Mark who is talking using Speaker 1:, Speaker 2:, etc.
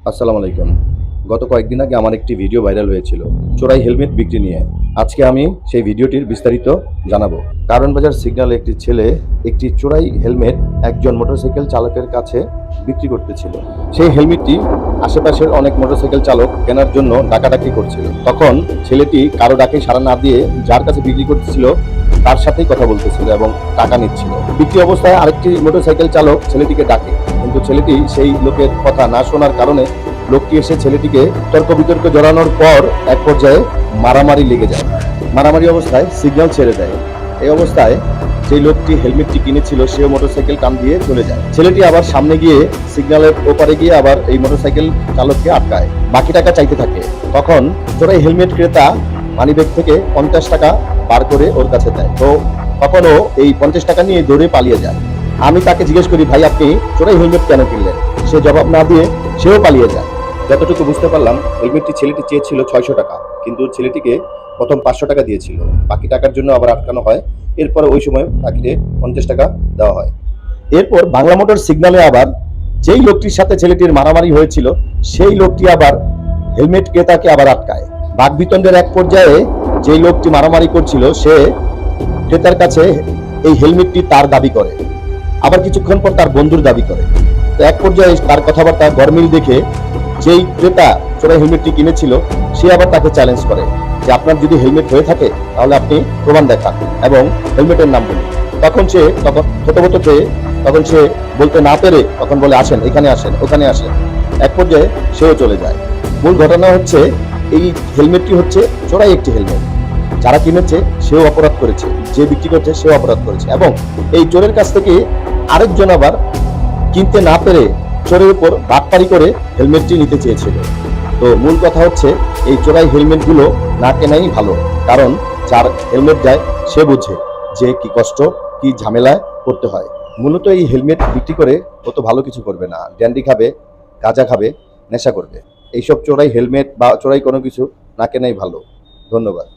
Speaker 1: আসসালামু আলাইকুম। গত কয়েকদিন আগে আমার একটি ভিডিও ভাইরাল হয়েছিল চোরাই হেলমেট বিক্রি নিয়ে। আজকে আমি সেই ভিডিওটির বিস্তারিত জানাবো। কারণ বাজার সিগন্যালে একটি ছেলে একটি চোরাই হেলমেট একজন মোটরসাইকেল চালকের কাছে বিক্রি করতেছিল। সেই হেলমেটটি আশেপাশের অনেক মোটরসাইকেল চালক কেনার জন্য ডাকাডাকি করছিল। তখন ছেলেটি কারো ডাকে সাড়া না দিয়ে যার কাছে বিক্রি করতেছিল তার সাথেই কথা বলতেছিল এবং টাকা নিচ্ছিল। বিক্রি অবস্থায় আরেকটি মোটরসাইকেল চালক ছেলেটিকে ডাকে, কিন্তু ছেলেটি সেই লোকের কথা না শোনার কারণে লোকটি এসে ছেলেটিকে তর্ক বিতর্ক জড়ানোর পর এক পর্যায়ে মারামারি লেগে যায়। মারামারি অবস্থায় সিগন্যাল ছেড়ে দেয়। এই অবস্থায় যে লোকটি হেলমেটটি কিনেছিল সেও মোটরসাইকেল টান দিয়ে চলে যায়। ছেলেটি আবার সামনে গিয়ে সিগন্যালের ওপারে গিয়ে আবার এই মোটরসাইকেল চালককে আটকায়, বাকি টাকা চাইতে থাকে। তখন চোরাই হেলমেট ক্রেতা মানিব্যাগ থেকে 50 টাকা বার করে ওর কাছে দেয়। তো তখনও এই 50 টাকা নিয়ে দৌড়ে পালিয়ে যায়। আমি তাকে জিজ্ঞেস করি, ভাই আপনি চোরাই হেলমেট কেন কিনলেন? সে জবাব না দিয়ে সেও পালিয়ে যায়। যতটুকু বুঝতে পারলাম, হেলমেটটি ছেলেটি চেয়েছিল 600 টাকা, কিন্তু ছেলেটিকে প্রথম 500 টাকা দিয়েছিল। বাকি টাকার জন্য আবার আটকানো হয়। এরপর ওই সময় তাকে 50 টাকা দেওয়া হয়। এরপর বাংলা মোটর সিগন্যালে আবার যেই লোকটির সাথে ছেলেটির মারামারি হয়েছিল সেই লোকটি আবার হেলমেট ক্রেতাকে আবার আটকায়। বাকবিতণ্ডের এক পর্যায়ে যেই লোকটি মারামারি করছিল সে ক্রেতার কাছে এই হেলমেটটি তার দাবি করে, আবার কিছুক্ষণ পর তার বন্ধুর দাবি করে। তো এক পর্যায়ে তার কথাবার্তা গরমিল দেখে যেই ক্রেতা চোরাই হেলমেটটি কিনেছিল সে আবার তাকে চ্যালেঞ্জ করে যে আপনার যদি হেলমেট হয়ে থাকে তাহলে আপনি প্রমাণ দেখান এবং হেলমেটের নাম বলুন। তখন থতমত খেয়ে তখন সে বলতে না পেরে তখন বলে, আসেন, এখানে আসেন, ওখানে আসেন। এক পর্যায়ে সেও চলে যায়। মূল ঘটনা হচ্ছে এই হেলমেটটি হচ্ছে চোরাই একটি হেলমেট। যারা কিনেছে সেও অপরাধ করেছে, যে বিক্রি করছে সেও অপরাধ করেছে, এবং এই চোরের কাছ থেকে আরেকজন আবার কিনতে না পেরে চোরের উপর বাটপারি করে হেলমেটটি নিতে চেয়েছিল। তো মূল কথা হচ্ছে এই চোরাই হেলমেটগুলো না কেনাই ভালো, কারণ যার হেলমেট যায় সে বুঝে যে কি কষ্ট, কি ঝামেলায় পড়তে হয়। মূলত এই হেলমেট বিক্রি করে ও তো ভালো কিছু করবে না, ড্যান্ডি খাবে, গাঁজা খাবে, নেশা করবে। এইসব চোরাই হেলমেট বা চোরাই কোনো কিছু না কেনাই ভালো। ধন্যবাদ।